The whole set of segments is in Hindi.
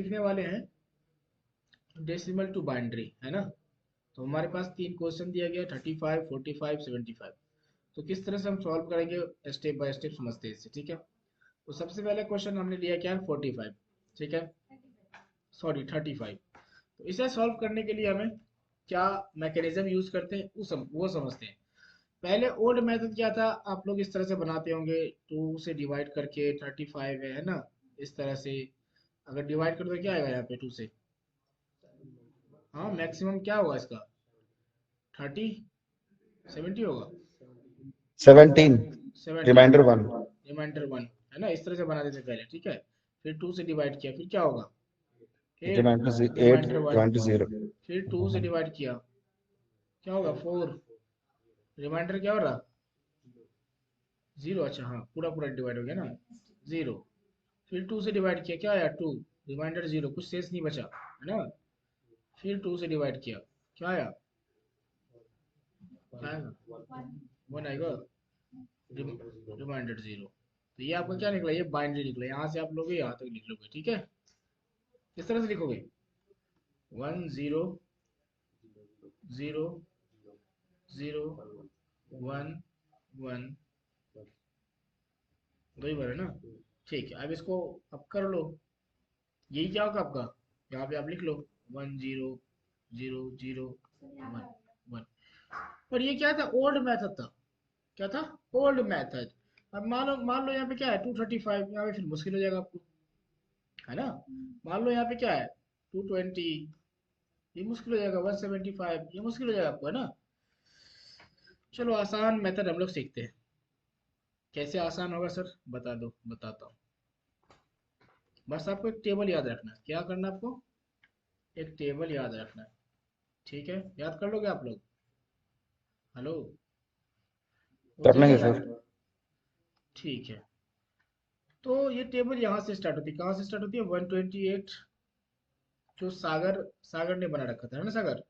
सीखने वाले हैं डेसिमल टू बाइनरी, है ना। तो हमारे पास 3 क्वेश्चन दिया गया, 35, 45, 75। तो किस तरह से हम सॉल्व करेंगे स्टेप बाय स्टेप समझते हैं इससे, ठीक है। तो सबसे पहले क्वेश्चन हमने लिया क्या है, 45, ठीक है, सॉरी 35। तो इसे सॉल्व करने के लिए हमें क्या मैकेनिज्म यूज करते हैं वो समझते हैं। पहले ओल्ड मेथड क्या था, आप लोग इस तरह से बनाते होंगे, 2 से डिवाइड करके 35 है ना, इस तरह से। अगर डिवाइड कर दो क्या आएगा यहाँ पे 2 से, हाँ मैक्सिमम क्या होगा इसका, 30, 70 होगा, 17 17, रिमाइंडर 1 रिमाइंडर 1, है ना। इस तरह से बना देते पहले, ठीक है। फिर 2 से डिवाइड किया, फिर क्या होगा 8, रिमाइंडर 8 रिमाइंडर 1। रिमाइंडर 0 फिर 2 से डिवाइड किया, क्या होगा 4, रिमाइंडर क्या हो रहा 0, अच्छा हाँ पूरा पूरा डिवाइड हो गया ना 0। फिर 2 से डिवाइड किया, क्या आया 2, रिमाइंडर 0, कुछ शेष नहीं बचा, है ना। फिर 2 से डिवाइड किया, क्या आया, क्या आएगा 1 आएगा, रिमाइंडर 0। तो ये आपका क्या निकला, ये बाइनरी निकला। यहाँ से आप लोगे यहाँ तक लिख लोगे, ठीक है। किस तरह से लिखोगे, 1 0 0 0 1 1, दो ही बार है ना। ठीक है, अब इसको अब कर लो, यही क्या होगा आपका, यहाँ पे आप लिख लो 1 0 0 0 1 1। पर ये क्या था, ओल्ड मेथड था। क्या था, ओल्ड मेथड। अब मान लो यहाँ पे क्या है 235, यहाँ पे फिर मुश्किल हो जाएगा आपको, है ना। मान लो यहाँ पे क्या है 220, ये मुश्किल हो जाएगा, 175 ये मुश्किल हो जाएगा आपको, है ना। चलो आसान मेथड हम लोग सीखते हैं। कैसे आसान होगा सर, बता दो, बताता हूँ। बस आपको एक टेबल याद रखना है, क्या करना है आपको, एक टेबल याद रखना है, ठीक है। याद कर लोगे आप लोग, हेलो, हो कर जाएगा लेंगे याद, सर। ठीक है। तो ये टेबल यहाँ से स्टार्ट होती है, कहाँ से स्टार्ट होती है, 128, जो सागर सागर ने बना रखा था, है ना सागर।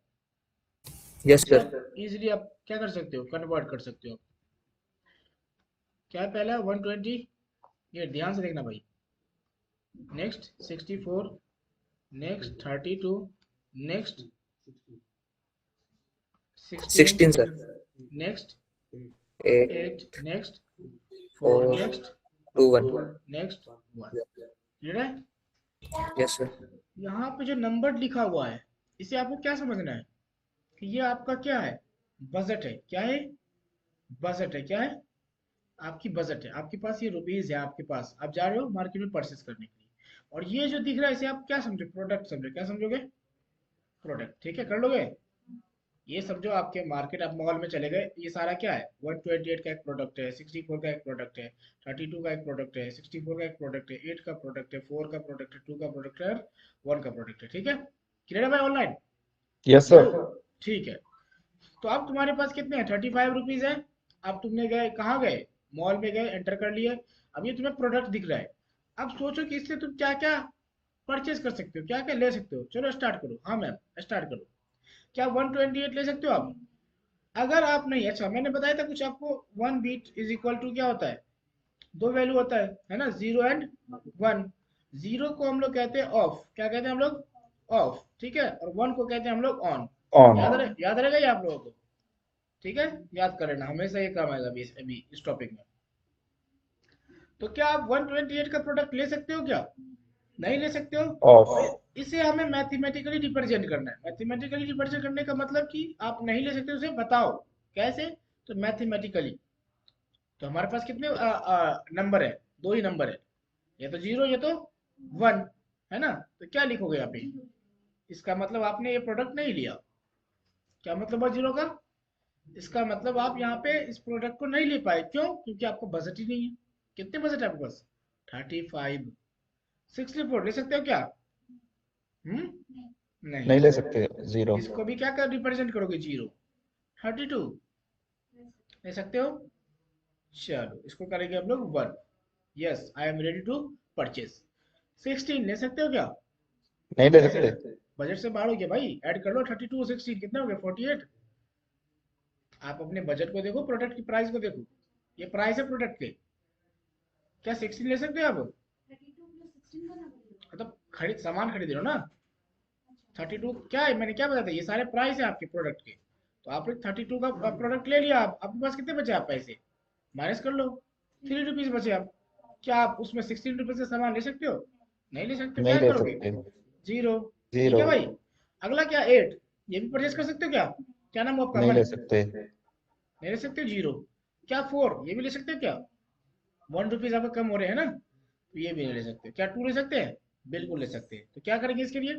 यस इसे सर। आप इजीली आप क्या कर सकते हो, कन्वर्ट कर सकते हो। क्या है पहला 120, ये ध्यान से देखना भाई। Next 64, next 32, next 16, 16 sir. Next 8 8, next 4, 4 next 2 1। 2, next 1। Clear है। Yes sir. यहाँ पे जो नंबर लिखा हुआ है, इसे आपको क्या समझना है कि ये आपका क्या है, बजट है। क्या है, बजट है। क्या है, आपकी बजट है। आपके पास ये रुपीज है, आपके पास आप जा रहे हो मार्केट में परचेस करने के लिए, और ये जो दिख रहा है इसे आप क्या समझो, प्रोडक्ट समझो। क्या समझोगे, प्रोडक्ट, ठीक है, कर लोगे। ये समझो आपके मार्केट, आप मॉल में चले गए, ये सारा क्या है, 128 का एक प्रोडक्ट है, 64 का एक प्रोडक्ट है, 32 का एक प्रोडक्ट है, 64 का एक प्रोडक्ट है, 8 का प्रोडक्ट है, 4 का प्रोडक्ट है, 2 का प्रोडक्ट है, 1 का प्रोडक्ट है, ठीक है। क्लियर है भाई, ऑनलाइन, यस हेलो, सर। ठीक है। तो अब तुम्हारे पास कितने हैं, 35 रुपीज है। अब तुमने गए, कहाँ गए, मॉल में गए, एंटर कर लिए। अब ये तुम्हें प्रोडक्ट दिख रहा है। अब सोचो कि इससे तुम क्या क्या परचेज कर सकते हो, क्या क्या ले सकते हो। चलो स्टार्ट करो, हाँ मैम स्टार्ट करो। क्या 128 ले सकते हो आप, अगर आप नहीं, अच्छा मैंने बताया था कुछ आपको, 1 बीट इज इक्वल टू क्या होता है, 2 वैल्यू होता है ना, 0 एंड 1। 0 को हम लोग कहते हैं ऑफ, क्या कहते हैं हम लोग, ऑफ, ठीक है। और 1 को कहते हैं हम लोग ऑन। ऑन। याद रहेगा ये आप लोगों को, ठीक है। याद कर लेना, हमेशा ये काम आएगा अभी इस टॉपिक में। तो क्या आप 128 का प्रोडक्ट ले सकते हो क्या, नहीं ले सकते हो। ऑफ। तो इसे हमें मैथमेटिकली रिप्रेजेंट करना है। मैथमेटिकली रिप्रेजेंट करने का मतलब कि आप नहीं ले सकते, उसे बताओ कैसे। तो मैथमेटिकली, तो हमारे पास कितने नंबर है, 2 ही नंबर है, ये तो 0, ये तो 1, है ना। तो क्या लिखोगे यहाँ पे, इसका मतलब आपने ये प्रोडक्ट नहीं लिया। क्या मतलब है 0 का, इसका मतलब आप यहाँ पे इस प्रोडक्ट को नहीं ले पाए, क्यों, क्योंकि आपको बजट ही नहीं है। कितने बजट है आपके पास, 35। 64 ले सकते हो क्या, नहीं। नहीं ले सकते 0। इसको भी क्या कर रिप्रेजेंट करोगे, 0, 32 ले सकते हो। चलो इसको करेंगे हम लोग 1, yes I am ready to purchase. 16 ले सकते हो क्या, नहीं ले कैसे, सकते। बजट से बाहर हो गया भाई, ऐड कर लो 32 16 कितने हो गए 48। आप अपने बजट को देखो, प्रोडक्ट की प्राइस को देखो, ये प्राइस है प्रोडक्ट के। क्या 16 ले सकते हो आप, मतलब खरीद सामान खरीद रहे हो ना। 32 क्या है, मैंने क्या बताया था, ये सारे प्राइस है आपके प्रोडक्ट के। तो आपने 32 का प्रोडक्ट ले लिया, आप आपके पास कितने बचे आप पैसे, माइनस कर लो, 3 रुपीज बचे आप। क्या आप उसमें 16 रुपीज का सामान ले सकते हो, नहीं ले सकते, नहीं क्या ले करोगे, सकते। जीरो। ठीक जीरो। है भाई। अगला क्या, 8, ये भी परचेज कर सकते हो क्या, क्या नाम है आपका, नहीं वन, ले सकते। नहीं ले सकते हो, जीरो। क्या 4, ये भी ले सकते हो क्या, 1 रुपीज आपका कम हो रहे हैं ना, तो ये भी नहीं ले सकते। क्या 2 ले सकते हैं, बिल्कुल ले सकते हैं। तो क्या करेंगे इसके लिए,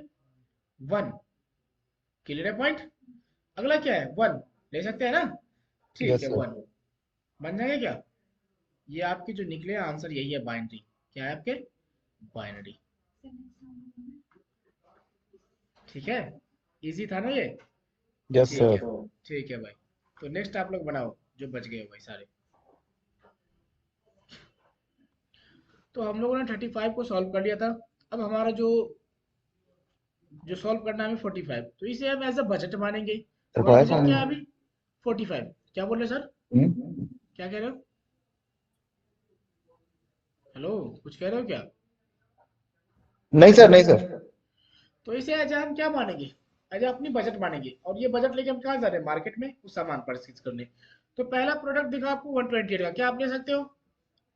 1, क्लियर है पॉइंट। अगला क्या है, 1 ले सकते हैं ना, ठीक यस है, सर। 1 बन जाएगा क्या। ये आपके जो निकले आंसर यही है, बाइनरी। क्या है आपके, बाइनरी। ठीक है, इजी था ना ये। यस ठीक है, सर। ठीक है भाई। तो नेक्स्ट आप लोग बनाओ, जो बच गए हो भाई सारे। तो हम लोगों ने 35 को सॉल्व कर लिया था। अब हमारा जो जो सॉल्व करना है हमें 45, तो इसे हम एज अ बजट मानेंगे। हमारा रिवाइज बजट ऑन। क्या है अभी, 45। क्या बोल रहे सर, क्या कह रहे हो, हेलो, कुछ कह रहे हो क्या। नहीं सर, नहीं सर। तो इसे एज हम क्या मानेंगे, एज अपनी बजट मानेंगे। और ये बजट लेके हम कहाँ जा रहे हैं, मार्केट में कुछ सामान परचेज करने। तो पहला प्रोडक्ट दिखा आपको 128 का, क्या आप ले सकते हो,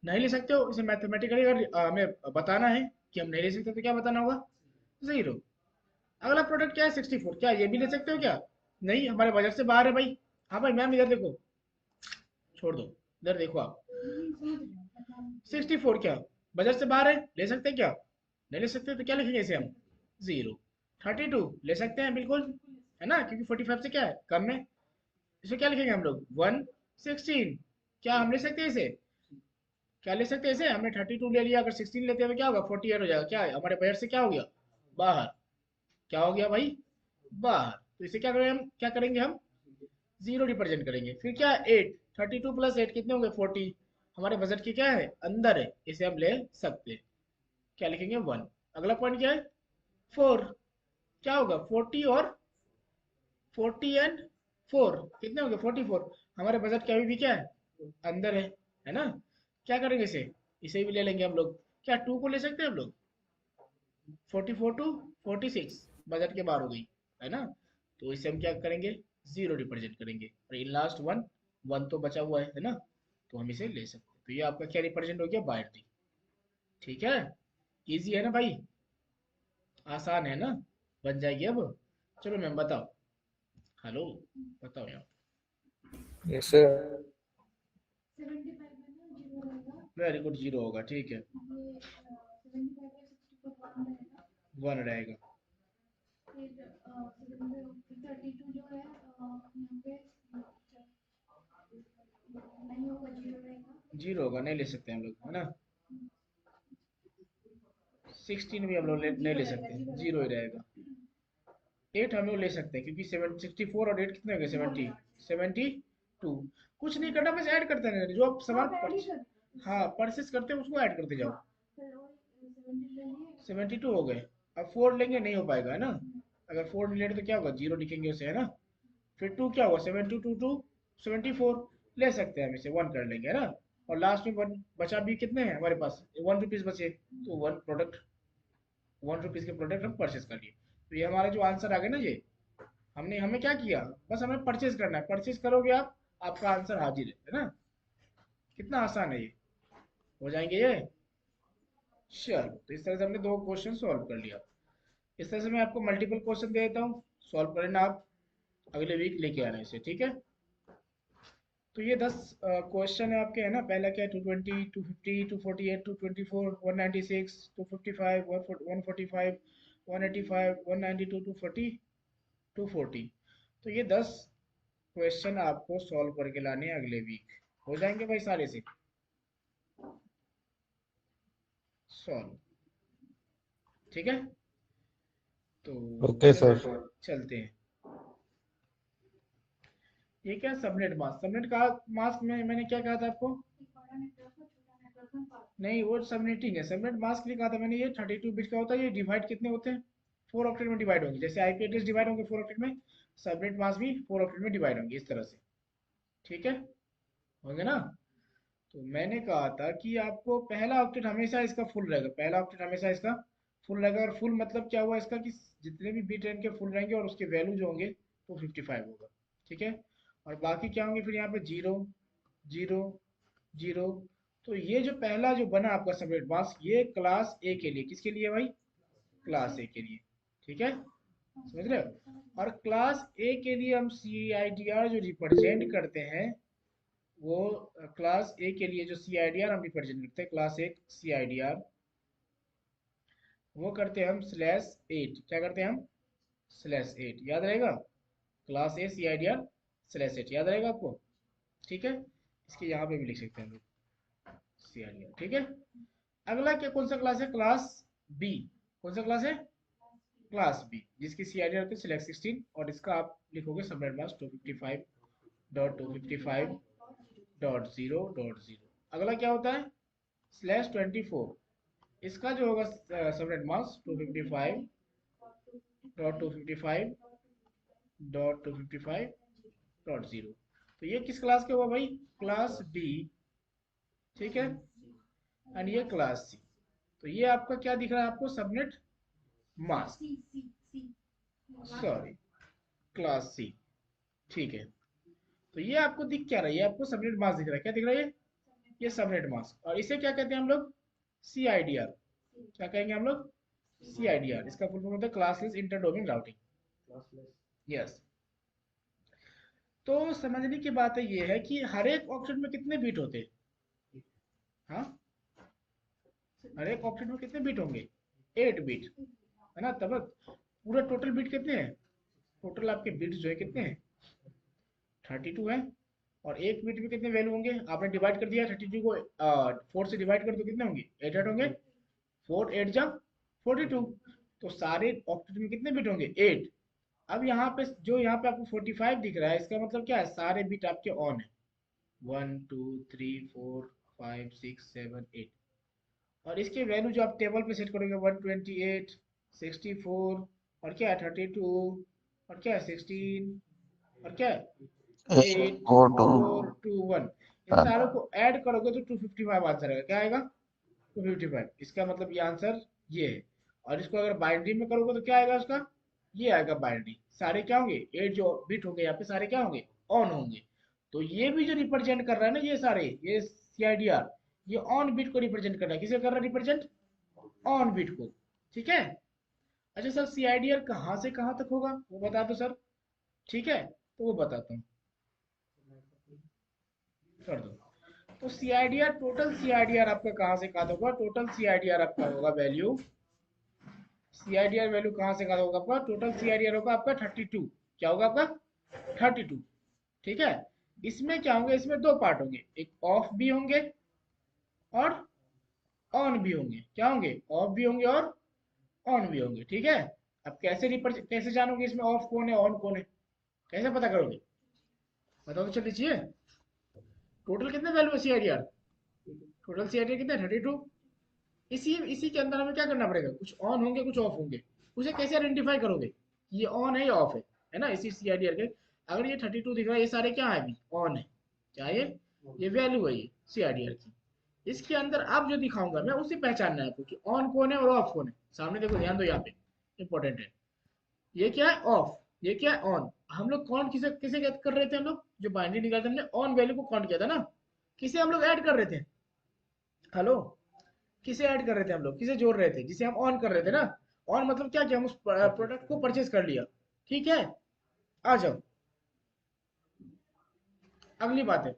नहीं ले सकते हो। इसे मैथमेटिकली अगर हमें बताना है कि हम नहीं ले सकते तो क्या बताना होगा, जीरो। अगला प्रोडक्ट क्या है, 64, क्या ये भी ले सकते हो क्या, नहीं, हमारे बजट से बाहर है भाई। हाँ भाई मैम, इधर देखो, छोड़ दो, इधर देखो आप, 64 क्या बजट से बाहर है, ले सकते हैं क्या, नहीं ले सकते, तो क्या लिखेंगे इसे हम, जीरो। 32 ले सकते हैं बिल्कुल, है ना, क्योंकि 45 से क्या है, कम में। इसे क्या लिखेंगे हम लोग, 116, क्या हम ले सकते हैं इसे, क्या ले सकते हैं इसे, हमने 32 ले लिया, अगर 16 लेते हैं तो क्या होगा, 48 हो जाएगा, क्या है हमारे बजट से क्या हो गया, बाहर। क्या हो गया भाई, बाहर। तो इसे क्या करेंगे हम, क्या करेंगे हम, जीरो रिप्रेजेंट करेंगे। फिर क्या है, 8, 32 प्लस 8 कितने हो गए, 40, हमारे बजट के क्या है, अंदर है, इसे हम ले सकते हैं। क्या लिखेंगे, 1। अगला पॉइंट क्या है, 4, क्या होगा, 40 और 40 एंड 4 कितने हो गए, 44, हमारे बजट के अभी भी क्या है, अंदर है ना। क्या करेंगे इसे, इसे भी ले लेंगे हम लोग। क्या 2 को ले सकते हैं हम लोग, 44 टू 46 बजट के बाहर हो गई, है ना। तो इसे हम क्या करेंगे, जीरो रिप्रेजेंट करेंगे। और इन लास्ट 1, 1 तो बचा हुआ है ना, तो हम इसे ले सकते हैं। तो ये आपका क्या रिप्रेजेंट हो गया, बाइनरी। ठीक है, इजी है ना भाई, आसान है ना, बन जाएगी अब। चलो मैम बताओ, हेलो, बताओ यार। Yes, sir. Very good, zero होगा, ठीक है, 1 रहेगा। जीरो होगा, नहीं ले सकते हम लोग, है ना। 16 भी हम लोग नहीं ले सकते, जीरो ही रहेगा। 8 हम लोग ले सकते हैं, क्योंकि 64 और 8 कितने हो गए, 72। कुछ नहीं करना, बस ऐड करते रहना, जो आप सामान हाँ परचेस करते हैं उसको ऐड करते जाओ। 72 हो गए, अब 4 लेंगे नहीं हो पाएगा, है ना। अगर 4 ले तो क्या होगा, जीरो लिखेंगे उसे, है ना। फिर 2 क्या हुआ, 72 टू 74, ले सकते हैं हम इसे, 1 कर लेंगे, है ना। और लास्ट में 1 बचा भी, कितने हैं हमारे पास, 1 रुपीज बचे, तो 1 रुपीज के प्रोडक्ट हम परचेस कर लिए। तो ये हमारा जो आंसर आ गया ना, ये हमने, हमें क्या किया, बस हमें परचेज करना है, परचेज करोगे आप, आपका आंसर हाजिर है ना। कितना आसान है ये, हो जाएंगे ये। चलो, तो इस तरह से हमने 2 क्वेश्चन सॉल्व कर लिया। इस तरह से मैं आपको मल्टीपल क्वेश्चन दे देता हूँ, सॉल्व करना आप, अगले वीक लेके आना इसे, ठीक है। तो ये 10 क्वेश्चन है आपके, है ना। पहला क्या है, 220, 250, 248, 224, 196, 255, 145, 185, 192, 240, 240। तो ये 10 क्वेश्चन आपको सॉल्व करके लाने हैं अगले वीक, हो जाएंगे भाई सारे से सॉल्व, ठीक है। तो ओके चलो सर। चलते हैं। ये क्या, सबनेट मास्क, सबनेट का मास्क में मैंने क्या कहा था आपको, नहीं वो सबनेटिंग है, सबनेट मास्क नहीं कहा था मैंने। ये 32 बिट का होता है, ये डिवाइड कितने होते हैं, 4 ऑक्टेट में डिवाइड होंगे, जैसे आईपी एड्रेस डिवाइड होंगे 4 ऑक्टेट में, सबनेट मास्क भी 4 ऑक्टेट में डिवाइड होंगे, इस तरह से, ठीक है, होंगे ना। तो मैंने कहा था कि आपको पहला ऑक्टेट हमेशा इसका फुल रहेगा, पहला ऑक्टेट हमेशा इसका फुल रहेगा। और फुल मतलब क्या हुआ इसका कि जितने भी बिट इनके फुल रहेंगे और उसके वैल्यू जो होंगे वो 55 होगा। ठीक है, और बाकी क्या होंगे फिर यहाँ पे 0 0 0। तो ये जो पहला जो बना आपका सबनेट मास्क, ये क्लास ए के लिए, किसके लिए भाई? क्लास ए के लिए। ठीक है, समझ रहे हो? और क्लास ए के लिए हम सी आई डी आर जो रिप्रेजेंट करते हैं वो, क्लास ए के लिए जो सी आई डी आर हम रिप्रेजेंट करते हैं, class A C I D R, वो करते हैं हम /8। क्या करते हैं हम? /8, याद रहेगा? Class A C I D R /8, याद रहेगा आपको? ठीक है, इसके यहाँ पे भी लिख सकते हैं हम लोग सी आई डी आर। ठीक है, अगला क्या कौन सा क्लास है? Class B. कौन सा क्लास है? क्लास बी, जिसकी सी आई डी आर होती है /16, और इसका आप लिखोगे सबनेट मास्क 255.255.0.0। अगला क्या होता है? /24, इसका जो होगा सबनेट मास्क 255.255.255.0। तो ये किस क्लास के हुआ भाई? Class B. ठीक है, एंड ये क्लास सी। तो ये आपका क्या दिख रहा है आपको? Subnet mask, sorry, class C. ठीक है, तो ये आपको दिख क्या रहा है? ये आपको सबनेट मास्क दिख रहा है। क्या दिख रहा है ये सबनेट मास्क। और इसे क्या कहते हैं हम लोग? सी आई डी आर। क्या कहेंगे हम लोग? सी आई डी आर। इसका फुल फॉर्म होता है classless inter domain routing. Yes. तो समझने की बात है ये है कि हर एक ऑक्टेट में कितने बीट होते हैं? हाँ, हर एक ऑक्टेट में कितने बीट होंगे? 8 बीट, है ना? तब पूरा टोटल बीट कितने हैं? टोटल आपके बीट्स जो है कितने हैं? 32 है। और एक बीट में कितने वैल्यू होंगे? आपने डिवाइड कर दिया 32 को 4 से डिवाइड कर दो, कितने होंगे? 8 8 होंगे। 4 8 जा 42। तो सारे ऑक्टेट में कितने बीट होंगे? 8। अब यहाँ पे जो यहाँ पे आपको 45 दिख रहा है, इसका मतलब क्या है? सारे बीट आपके ऑन है। 1 2 3 4 5 6 7 8। और इसके वैल्यू जो आप टेबल पे सेट करोगे 128 64 और क्या है 32 और क्या है 16 और क्या है 8 4 2 4 2 1, इन सारों को ऐड करोगे तो 255 आंसर आएगा। क्या आएगा? 255। इसका मतलब ये आंसर ये है। और इसको अगर बाइनरी में करोगे तो क्या आएगा उसका? ये आएगा बाइनरी। सारे क्या होंगे? 8 जो बिट होंगे यहाँ पे सारे क्या होंगे? ऑन होंगे। तो ये भी जो रिप्रेजेंट कर रहा है ना, ये सारे, ये सीआईडीआर, ये ऑन बिट को रिप्रेजेंट कर रहा है। किसे कर रहा है रिप्रेजेंट? ऑन बिट को। ठीक है। अच्छा सर, सीआईडीआर कहाँ से कहाँ तक होगा वो बता दो सर। ठीक है, तो वो बताता हूँ, कर दो। तो सीआईडीआर, टोटल सीआईडीआर आपका कहाँ से कहाँ तक होगा? टोटल सीआईडीआर आपका होगा वैल्यू, सीआईडीआर वैल्यू कहाँ से कहाँ होगा आपका? टोटल सीआईडीआर होगा आपका 32। क्या होगा आपका? 32। ठीक है, इसमें क्या होंगे? इसमें दो पार्ट होंगे, एक ऑफ भी होंगे और ऑन भी होंगे। क्या होंगे? ऑफ भी होंगे और ऑन भी होंगे। ठीक है, अब कैसे जानोगे इसमें ऑफ कौन है ऑन कौन है? कैसे पता करोगे? बताओ तो चलिए चाहिए। टोटल कितने वैल्यू है सीआईडीआर? टोटल सीआईडीआर कितना है? 32। इसी इसी के अंदर हमें क्या करना पड़ेगा? कुछ ऑन होंगे कुछ ऑफ होंगे। उसे कैसे आइडेंटिफाई करोगे ये ऑन है या ऑफ है ना? इसी सीआईडीआर के, अगर ये 32 दिख रहा है, ये सारे क्या है? अभी ऑन है। क्या ये वैल्यू है ये सीआईडीआर की। इसके अंदर अब जो दिखाऊंगा मैं, उसे पहचानना है आपको कि ऑन कौन है और ऑफ कौन है। सामने देखो, ध्यान दो, यहाँ पे इंपॉर्टेंट है। ये क्या है? ऑफ। ये क्या है? ऑन। हम लोग काउंट किसे किसे कर रहे थे? हम लोग जो बाइनरी निकाला था, हमने ऑन वैल्यू को काउंट किया था ना। किसे हम लोग ऐड कर रहे थे? हेलो, किसे ऐड कर रहे थे हम लोग? किसे जोड़ रहे थे? जिसे हम ऑन कर रहे थे ना। ऑन मतलब क्या? कि हम उस प्रोडक्ट को परचेज कर लिया। ठीक है, आ जाओ, अगली बात है।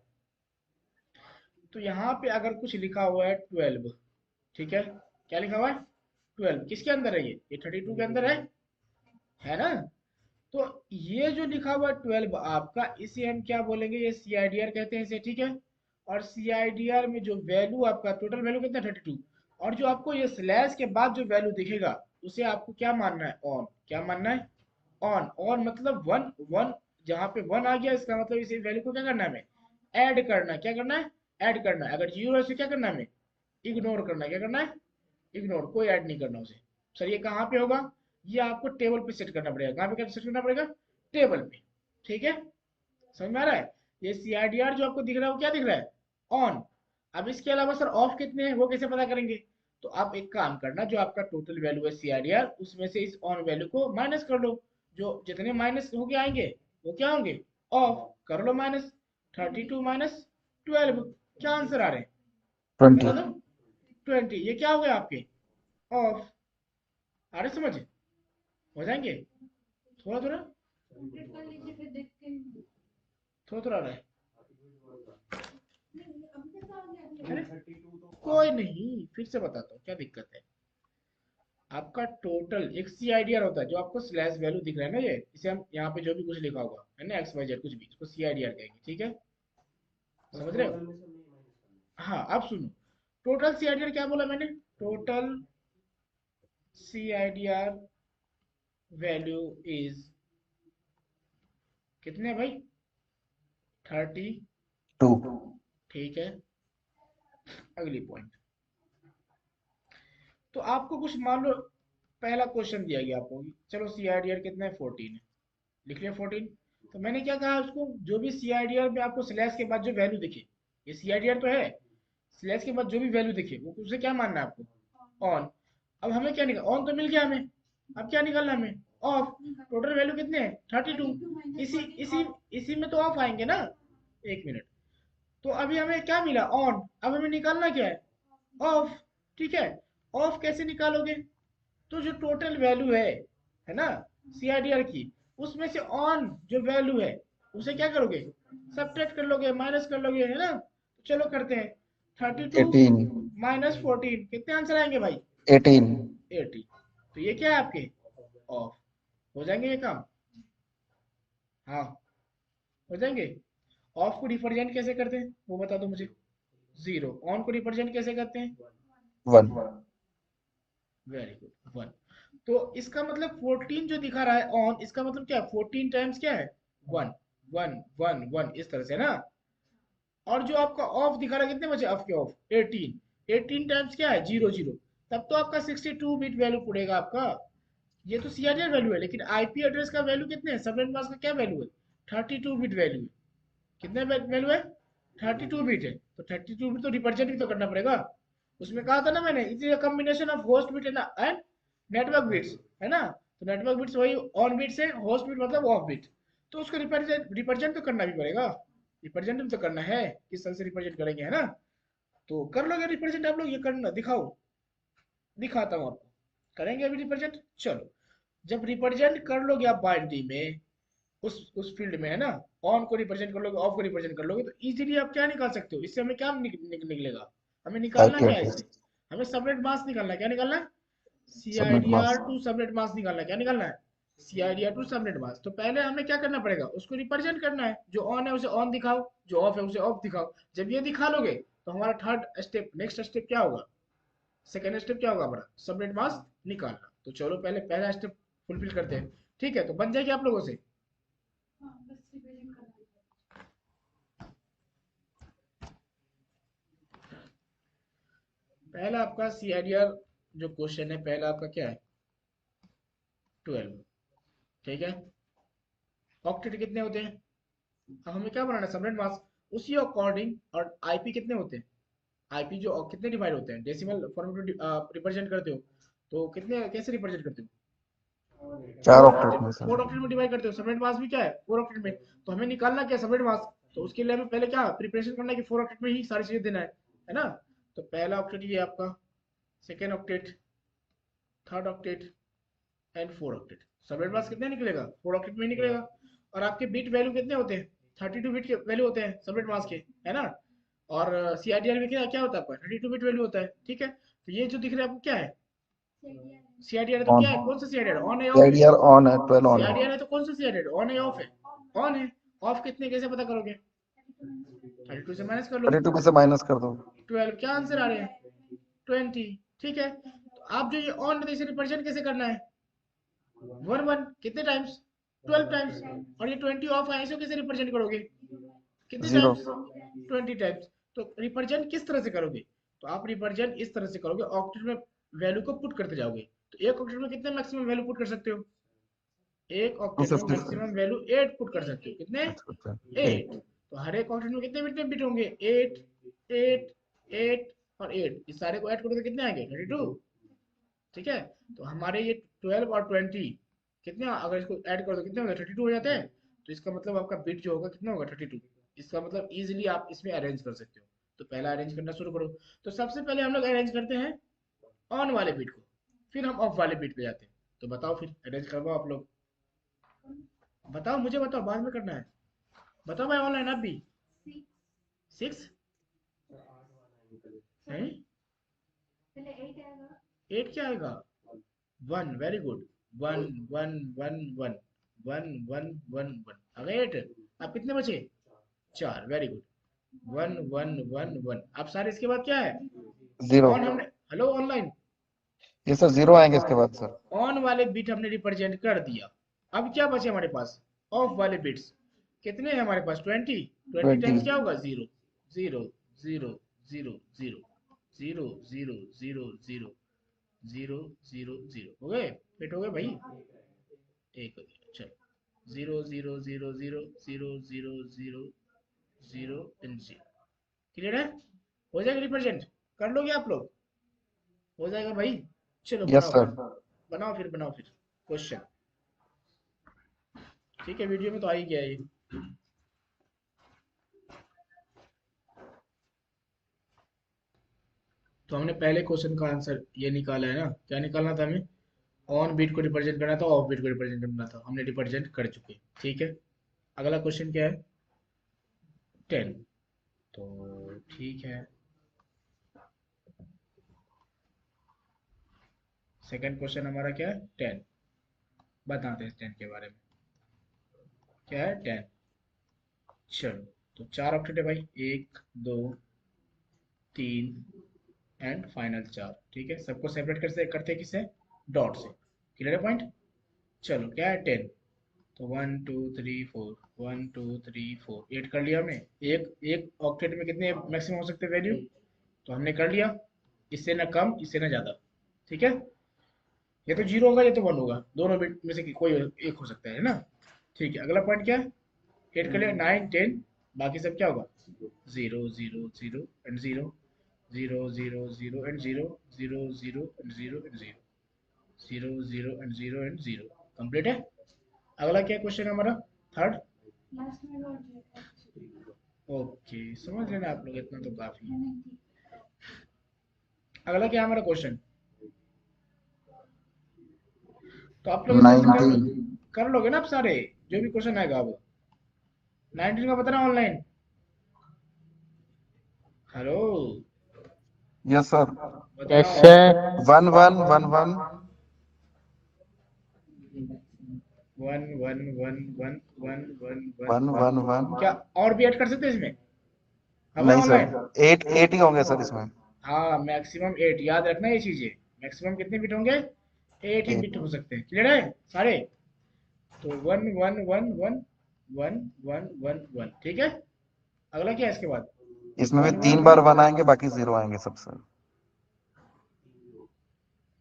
तो यहाँ पे अगर कुछ लिखा हुआ है 12, ठीक है, क्या लिखा हुआ है? 12 किसके अंदर है? ये 32 के अंदर है ना? तो ये जो लिखा हुआ 12 आपका, इसे हम क्या बोलेंगे? ये सीआईडीआर कहते हैं इसे। ठीक है, और सीआईडीआर में जो वैल्यू आपका टोटल वैल्यू कितना? 32। और जो आपको ये स्लैश के बाद जो वैल्यू दिखेगा, उसे आपको क्या मानना है? ऑन। क्या मानना है? ऑन। ऑन मतलब वन वन, जहाँ पे वन आ गया इसका मतलब इस वैल्यू को क्या करना है? हमें ऐड करना है। क्या करना है? ऐड करना है। अगर जीरो है उसे क्या करना है? हमें इग्नोर करना है। क्या करना है? इग्नोर, कोई ऐड नहीं करना उसे। सर ये कहाँ पे होगा? ये आपको टेबल पे सेट करना पड़ेगा। कहाँ पे सेट करना पड़ेगा? टेबल पे। ठीक है, समझ में आ रहा है? ये सीआईडीआर जो आपको दिख रहा है वो क्या दिख रहा है? ऑन। अब इसके अलावा सर ऑफ कितने हैं वो कैसे पता करेंगे? तो आप एक काम करना, जो आपका टोटल वैल्यू है CIDR, उसमें से इस ऑन वैल्यू को माइनस कर लो। जो जितने माइनस होके आएंगे वो क्या होंगे, ऑफ। कर लो माइनस, 32 माइनस 12, क्या आंसर आ रहे हैं, 20. बता दो। 20, ये क्या हो गया आपके, ऑफ। आ रहे समझ, हो जाएंगे, थोड़ा थोड़ा थोड़ा थोड़ा आ रहा है। अरे कोई नहीं, फिर से बताता हूँ क्या दिक्कत है। आपका टोटल एक CIDR होता है, जो आपको स्लैश वैल्यू दिख रहा है ना, ये इसे हम यहाँ पे जो भी कुछ लिखा होगा है ना, XYZ कुछ भी, इसको CIDR कहेंगे, ठीक है, समझ रहे हो। हाँ अब सुनो, टोटल CIDR क्या बोला मैंने, टोटल CIDR वैल्यू इज कितने भाई, 30। 2. ठीक है, अगली पॉइंट। तो आपको कुछ मान लो, पहला क्वेश्चन दिया गया आपको कि चलो CIDR कितना है, 14 है, लिख लिया 14। तो मैंने क्या कहा उसको, जो भी CIDR में आपको स्लैश के बाद जो वैल्यू दिखे, ये CIDR तो है, स्लैश के बाद जो भी वैल्यू दिखे वो उसे क्या मानना है आपको, ऑन। अब हमें क्या निकाल, ऑन तो मिल गया हमें, अब क्या निकालना है हमें, ऑफ। टोटल वैल्यू कितने हैं, 32। इसी इसी इसी में तो ऑफ आएंगे ना, एक मिनट। तो अभी हमें क्या मिला, ऑन। अब हमें निकालना क्या है, ऑफ। ठीक है, ऑफ कैसे निकालोगे, तो जो टोटल वैल्यू है ना CIDR की, उसमें से ऑन जो वैल्यू है उसे क्या करोगे, सब्ट्रैक्ट कर लोगे, माइनस कर लोगे, है ना। तो चलो करते हैं, 32 18. माइनस 14, कितने आंसर आएंगे भाई, 18. 80। तो ये क्या है आपके, ऑफ। हो जाएंगे ये काम, हाँ हो जाएंगे। ऑफ को रिप्रेजेंट कैसे करते हैं वो बता दो मुझे, जीरो। ऑन को रिप्रेजेंट कैसे करते हैं, 1. Very good, 1। तो इसका मतलब 14 जो दिखा रहा है ऑन, इसका मतलब क्या है, 14 टाइम्स क्या है, 1 1 1 1, इस तरह से ना। और जो आपका ऑफ दिखा रहा है, कितने बचे आपके ऑफ, 18। 18 टाइम्स क्या है, 0 0, तब तो आपका 62 बिट वैल्यू पड़ेगा आपका। ये तो CIDR वैल्यू है, लेकिन IP एड्रेस का वैल्यू कितने है, सबनेट मास्क का क्या वैल्यू है, 32 बिट वैल्यू है। कितने वैल्यू है, 32 बिट है, तो 32 बिट तो रिप्रेजेंट भी तो करना पड़ेगा। उसमें कहा था ना मैंने, it is a combination of host bit and network bits, है ना। तो नेटवर्क बिट्स वही ऑन बिट्स है, होस्ट बिट मतलब ऑफ बिट। तो उसको रिप्रेजेंट तो करना भी पड़ेगा, रिप्रेजेंट भी तो करना है, किस तरह से रिप्रेजेंट करेंगे, है ना। तो कर लोगे रिप्रेजेंट आप लोग, ये करना दिखाओ, दिखाता हूँ आपको, करेंगे अभी रिप्रेजेंट। चलो, जब रिप्रेजेंट कर लोगे आप बाइनरी में, उस फील्ड में, है ना, ऑन को रिप्रेजेंट कर लोगे, ऑफ को रिप्रेजेंट कर लोगे, तो इजीली आप क्या निकाल सकते हो, इससे हमें क्या निकलेगा, हमें निकालना IP क्या है address. इससे, हमें सबनेट मास्क निकालना है, क्या निकालना है, Subnet CIDR mask. To subnet mask निकालना है, क्या निकालना है, CIDR टू सबनेट मास्क। तो पहले हमें क्या करना पड़ेगा, उसको रिप्रेजेंट करना है, जो ऑन है उसे ऑन दिखाओ, जो ऑफ है उसे ऑफ दिखाओ। जब ये दिखा लोगे तो हमारा थर्ड स्टेप, नेक्स्ट स्टेप क्या होगा, सेकेंड स्टेप क्या होगा हमारा, सबनेट मास्क निकालना। तो चलो पहले पहला स्टेप फुलफिल करते हैं, ठीक है। तो बन जाएगी आप लोगों से, पहला आपका CIDR जो क्वेश्चन है, पहला आपका क्या है, 12, ठीक है। ऑक्टेट कितने होते हैं, अब हमें क्या बनाना है, सबनेट मास्क, उसी अकॉर्डिंग। और IP कितने होते हैं, IP जो कितने डिवाइड होते हैं, डेसिमल फॉर्म में रिप्रेजेंट करते हो, तो कितने कैसे रिप्रेजेंट करते हो, 4 फोर octet ऑक्टेट, में सर. 4 ऑक्टेट में डिवाइड करते हो। सबनेट मास्क भी क्या है, 4 ऑक्टेट में। तो हमें निकालना क्या है, सबनेट मास्क। तो उसके लिए हमें पहले क्या प्रिपरेशन करना है कि 4 ऑक्टेट में ही सारी चीजें देना है ना। तो पहला ऑक्टेट ये आपका, second octet, third octet and 4 octet. Subnet mask कितने निकलेगा, 4 ऑक्टेट में ही निकलेगा। और आपके बिट वैल्यू कितने होते हैं, 32 बिट के वैल्यू होते हैं सबनेट मास्क के, है ना। और CIDR में क्या क्या होता है आपका, 32 बिट वैल्यू होता है, ठीक है। तो ये जो दिख रहा है आपको क्या है, CIDR है, तो On. क्या है, कौन सा CIDR, ऑन है ऑफ है, CIDR on है, 12 on है. CIDR है तो कौन सा CIDR, ऑन है ऑफ है, ऑन है। ऑफ कितने कैसे पता करोगे, 32 से माइनस कर लो, 32 में से माइनस कर दो. 12, क्या आंसर आ रहे हैं, 20, ठीक है। तो आप जो ये ऑन है, इसे रिप्रेजेंट कैसे करना है, 1 1 कितने टाइम्स, 12 टाइम्स। और ये 20 ऑफ है, इसे कैसे रिप्रेजेंट करोगे, कितने 0. Times, 20 times. तो रिप्रेजेंट किस तरह से करोगे, तो आप रिप्रेजेंट इस तरह से करोगे, ऑक्टेट में वैल्यू को पुट करते जाओगे। तो एक ऑक्टेट में कितने मैक्सिमम वैल्यू पुट कर सकते हो, एक ऑक्टेट में 256. मैक्सिमम वैल्यू 8 पुट कर सकते हो, कितने, 8। 8. तो हर एक ऑक्टेट में कितने बिट होंगे, 8 8 8 और 8, इस सारे को ऐड करो तो कितने आएंगे 32। ठीक है, तो हमारे ये 12 और 20 कितने, अगर इसको ऐड कर दो कितने होंगे 32 हो जाते हैं। तो इसका मतलब आपका बिट जो होगा कितना होगा 32। इसका मतलब इजीली आप इसमें अरेंज कर सकते हो। तो पहला अरेंज करना शुरू करो। तो सबसे पहले हम लोग अरेंज करते हैं ऑन वाले बिट को, फिर हम ऑफ वाले बिट पे जाते हैं। तो बताओ फिर अरेंज करवाओ आप लोग, बताओ मुझे, बताओ बाद में करना है। बताओ भाई ऑनलाइन आप भी। 6 है, 8 क्या आएगा 1, वेरी गुड। 1 1 1 1 1 1 1 1 आ गए 8। अब कितने बचे 4, वेरी गुड। 1 1 1 1। अब सारे इसके बाद क्या है जीरो। ऑन, हमने हेलो ऑनलाइन ये सर जीरो आएंगे इसके बाद सर। ऑन वाले बिट हमने रिप्रेजेंट कर दिया। अब क्या बचे हमारे पास ऑफ वाले बिट्स, कितने हैं हमारे पास 20। 20 20। टाइम्स क्या होगा 0 0 0 0 0 0 0 0 0 0 0 0 हो गए, फिट हो गए भाई। एक हो गया, चलो 0 0 0 0 0 0 0 0 एंड 0। क्लियर है, हो जाएगा रिप्रेजेंट, कर लोगे आप लोग, हो जाएगा भाई। चलो यस बनाओ सर। फिर, बनाओ फिर क्वेश्चन। ठीक है, वीडियो में तो आ ही गया ये। तो हमने पहले क्वेश्चन का आंसर ये निकाला है ना, क्या निकालना था हमें, ऑन बीट को रिप्रेजेंट करना था, ऑफ बीट को रिप्रेजेंट करना था, हमने रिप्रेजेंट कर चुके। ठीक है, अगला क्वेश्चन क्या है 10। तो ठीक है, सेकंड क्वेश्चन हमारा क्या है 10। बताते हैं 10 के बारे में, क्या है 10। चलो, तो 4 ऑक्टेट है भाई, 1 2 3 एंड फाइनल 4। ठीक है, सबको सेपरेट करते करते किससे, डॉट से। क्लियर है पॉइंट। चलो क्या है 10, तो 1 2 3 4, 1 2 3 4, 8 कर लिया हमने। एक एक ऑक्टेट में कितने मैक्सिमम हो सकते हैं वैल्यू, तो हमने कर लिया, इससे ना कम इससे ना ज्यादा। ठीक है, ये तो 0 होगा ये तो 1 होगा, दोनों बिट में से कोई एक हो सकता है ना। ठीक है, अगला पॉइंट क्या है 8 कर लिया, 9 10, बाकी सब क्या होगा 0 0 0 and 0 0 0 0 and 0 0 0 and 0 and 0 0 0 and 0 and 0। Complete है। अगला क्या क्वेश्चन है हमारा थर्ड। ओके, समझ लेना आप लोग, इतना तो काफी है। अगला क्या है हमारा क्वेश्चन, तो आप लोग इसको 90। कर लोगे ना आप सारे, जो भी क्वेश्चन आएगा अब। 19 का बताना online, hello yes sir. Yes, बताओ। sir. 1 1 1 1 one one one one one one one 1 one. 1 1। क्या और भी ऐड कर सकते हैं इसमें, अब ना नहीं सर, ऑनलाइन। 8 8 ही होंगे सर इसमें। हाँ मैक्सिमम 8, याद रखना ये चीजें, मैक्सिमम कितने बिट होंगे 8 ही 8। बिट हो सकते हैं। क्लियर है सारे। तो 1 1 1 1 1 1 1 1। ठीक है, अगला क्या है इसके बाद इसमें भी 1 1 3 बार 1। 1 आएंगे, बाकी जीरो आएंगे सब सर।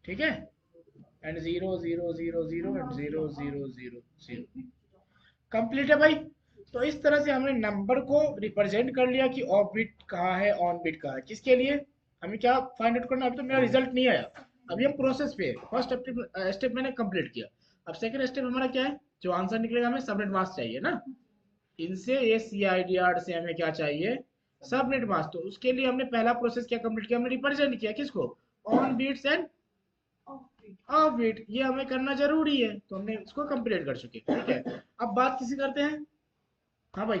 ठीक है, एंड 0 0 0 0 एंड 0 0 0 0। कंप्लीट है भाई। तो इस तरह से हमने नंबर को रिप्रेजेंट कर लिया कि ऑफ बिट कहाँ है ऑन बिट कहाँ है, किसके लिए हमें क्या फाइंड आउट करना। अभी तो मेरा रिजल्ट नहीं आया, अभी हम प्रोसेस पे, फर्स्ट स्टेप मैंने कंप्लीट किया। अब सेकंड स्टेप हमारा क्या है, जो आंसर निकलेगा हमें सबनेट मास्क चाहिए ना, इनसे ये सी आई डी आर से हमें क्या चाहिए सबनेट मास्क। तो उसके लिए हमने पहला प्रोसेस क्या कंप्लीट किया, हमने रिप्रेजेंट किया किसको on bits end of bit, ये हमें करना जरूरी है, तो हमने इसको कंप्लीट कर चुके। ठीक है, अब बात किसी करते हैं, हाँ भाई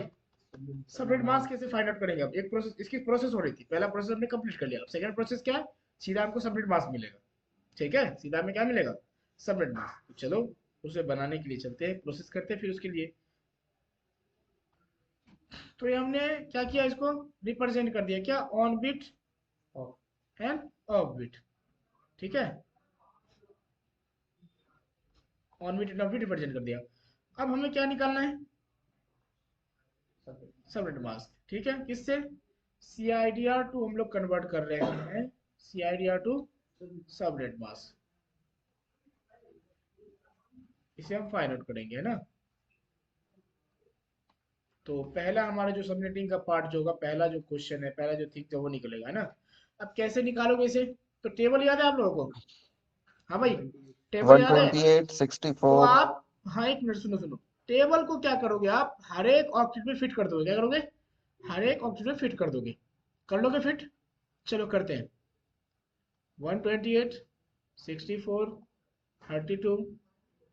सबनेट मास्क कैसे फाइंड आउट करेंगे। अब एक प्रोसेस इसकी प्रोसेस हो रही थी, पहला प्रोसेस हमने कंप्लीट कर लिया। अब सेकंड प्रोसेस क्या है, सीधा हमको सबनेट मास्क मिलेगा। ठीक है, सीधा हमें क्या मिलेगा सबनेट मास्क। तो चलो उसे बनाने के लिए चलते हैं, प्रोसेस करते हैं फिर उसके लिए। तो ये हमने क्या किया, इसको रिप्रेजेंट कर दिया क्या on bit end of bit. ठीक है, on bit end of bit represent कर दिया। अब हमें क्या निकालना है सबनेट मास्क। ठीक है, किससे C I D R to हम लोग कन्वर्ट कर रहे हैं, C I D R to subnet mask, इसे हम फाइंड आउट करेंगे है ना। तो पहला हमारा जो सबनेटिंग का पार्ट जो होगा, पहला जो क्वेश्चन है, पहला जो थिंग है वो निकलेगा है ना। अब कैसे निकालोगे इसे? तो टेबल याद है आप लोगों को? हाँ भाई, टेबल याद है? 128 तो 64 आप, हाँ एक मिनट सुनो सुनो, टेबल को क्या करोगे आप, हर एक ऑक्टेट में फिट कर दोगे। क्या करोगे? हर एक ऑक्टेट में फिट कर दोगे। कर लोगे फिट? चलो करते हैं। 128 64 32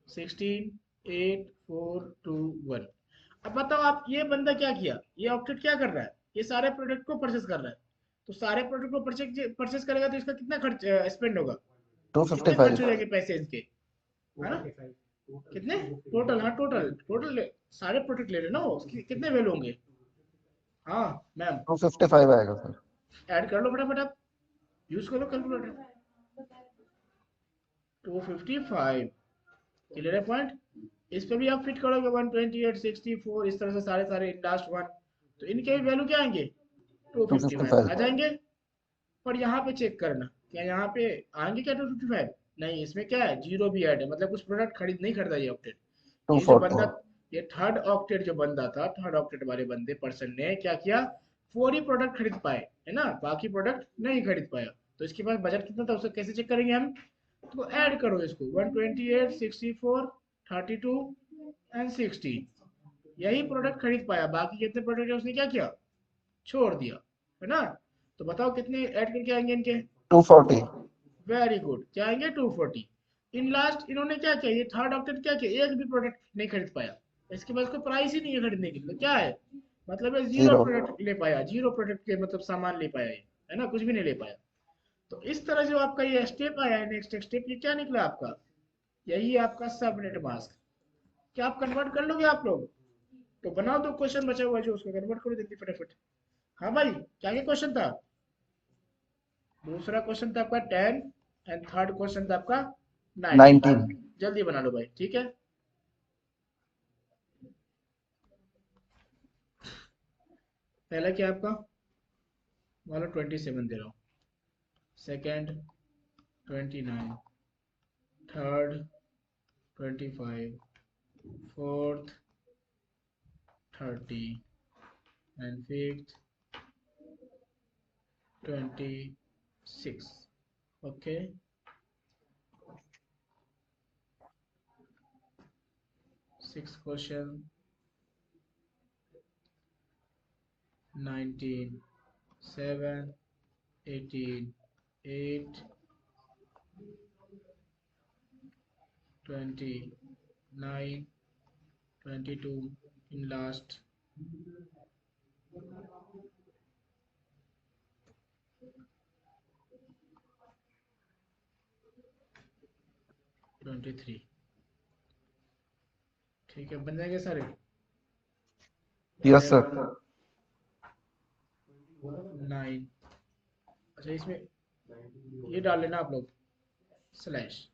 16 8 4 2 1। अब बताओ आप, ये बंदा क्या किया, ये ऑक्टेट क्या कर रहा है, ये सारे प्रोडक्ट को परचेस कर रहा है। तो सारे प्रोडक्ट को परचेस परचेस करेगा तो इसका कितना खर्च स्पेंड होगा, कितने खर्च हो 255 जाएंगे पैसे इसके, है ना? कितने टोटल? हाँ टोटल टोटल सारे प्रोडक्ट ले रहे ना वो, कितने वैल्यू होंगे? हाँ मैम, 255 आएगा सर। ऐड कर लो फटाफट आप, यूज करो कैलकुलेटर। 255, क्लियर है पॉइंट? इस पे भी आप फिट करोगे 128 64, इस तरह से सारे सारे लास्ट वन, तो इनके भी वैल्यू क्या आएंगे? 255 आ 255 जाएंगे। पर यहाँ पे चेक करना, क्या यहाँ पे आएंगे क्या 255? नहीं, इसमें क्या है, जीरो भी ऐड है, मतलब कुछ प्रोडक्ट खरीद नहीं खरीदा ये ऑक्टेट। ये जो 240 बंदा, ये थर्ड ऑक्टेट जो बंदा था, थर्ड ऑक्टेट वाले बंदे पर्सन ने क्या किया, 4 ही प्रोडक्ट खरीद पाए, है ना, बाकी प्रोडक्ट नहीं खरीद पाया। तो इसके पास बजट कितना था, उसको कैसे चेक करेंगे हम? तो ऐड करो इसको, 128 64 32 एंड 16, यही प्रोडक्ट खरीद पाया, बाकी कितने प्रोडक्ट है उसने क्या किया, छोड़ दिया, है ना? तो बताओ कितने ऐड करके आएंगे इनके? 240 वेरी गुड, क्या आएंगे? 240। इन लास्ट इन्होंने क्या किया, ये थर्ड ऑक्टेट क्या किया, एक भी प्रोडक्ट नहीं खरीद पाया, इसके पास कोई प्राइस ही नहीं है खरीदने के लिए, तो क्या है, मतलब ये जीरो 0 प्रोडक्ट ले पाया, जीरो प्रोडक्ट के मतलब सामान ले पाया ये, है ना, कुछ भी नहीं ले पाया। तो इस तरह जो आपका ये स्टेप आया है, नेक्स्ट स्टेप, ये क्या निकला आपका, यही है आपका सबनेट मास्क। क्या आप कन्वर्ट कर लोगे आप लोग? तो बनाओ, तो क्वेश्चन बचा हुआ है जो, उसको कन्वर्ट करो जल्दी फटाफट। हाँ भाई, क्या क्या क्वेश्चन था? दूसरा क्वेश्चन था आपका 10 एंड थर्ड क्वेश्चन था आपका 19। 19 जल्दी बना लो भाई, ठीक है? पहला क्या आपका, मान लो 27 दे रहा हूँ, second 29, third 25, fourth 30 and fifth 26। Okay, six question 19 7 18 8 29 22 in last 23। ठीक है, बन जाएंगे सारे? Yes sir. 9, अच्छा इसमें ये डाल लेना आप लोग, स्लैश।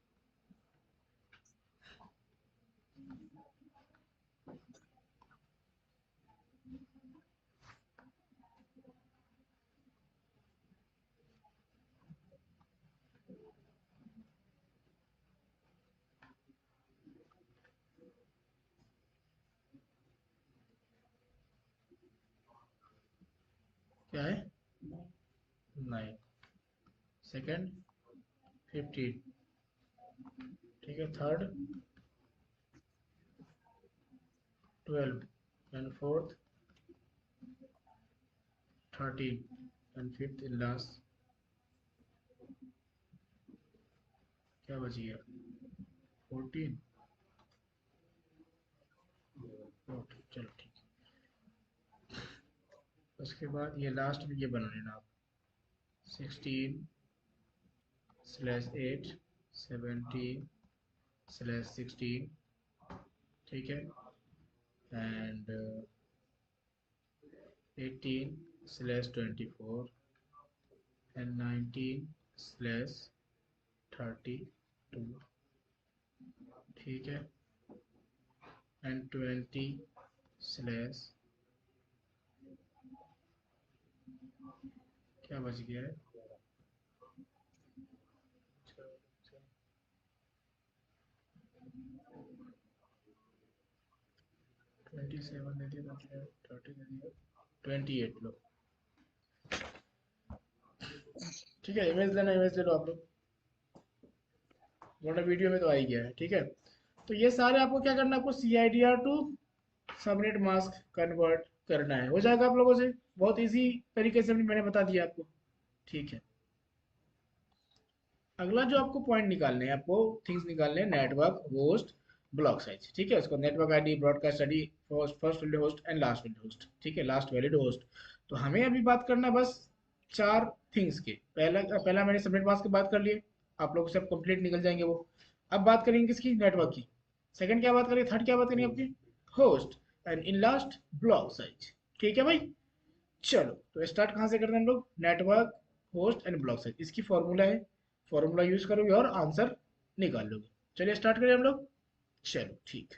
क्या है? 9, सेकंड 15, ठीक है, third 12 and fourth 13 and fifth in last, क्या बच गया? 14। ओके चलो ठीक है। उसके बाद ये लास्ट में ये बना लेना आप, 16/8 17/16, ठीक है, एंड 18/24 एंड 19/32, ठीक है, एंड 20 स्लैश, क्या बच गया है, 27 दे दिया, 30 दे दिया, 28 लो। ठीक है, इमेज लेना, इमेज ले लो आप लोग, वरना वीडियो में तो आ ही गया है। ठीक है, तो ये सारे आपको क्या करना है, आपको CIDR to subnet mask convert करना है, हो जाएगा आप लोगों से, बहुत इजी तरीके से मैंने बता दिया आपको। ठीक है, अगला जो आपको पॉइंट निकालने हैं, आपको थिंग्स निकालने हैं, नेटवर्क, होस्ट, ब्लॉक साइज। ठीक है, उसको network ID, broadcast ID, first valid host and last valid host. ठीक है, लास्ट वैलिड होस्ट। तो हमें अभी बात करना है बस चार थिंग्स के। पहला मैंने सबनेट मास्क की बात कर लिए, आप लोग सब कंप्लीट निकल जाएंगे वो। अब बात करेंगे किसकी, नेटवर्क की। सेकंड क्या बात करेंगे, थर्ड क्या बात करेंगे आपकी, host, and in last block size. ठीक है भाई, चलो तो स्टार्ट कहाँ से करते हैं हम लोग, network, host and block size. इसकी फॉर्मूला है, फॉर्मूला यूज करोगे और आंसर निकाल लोगे। चलिए स्टार्ट करें हम लोग, चलो ठीक।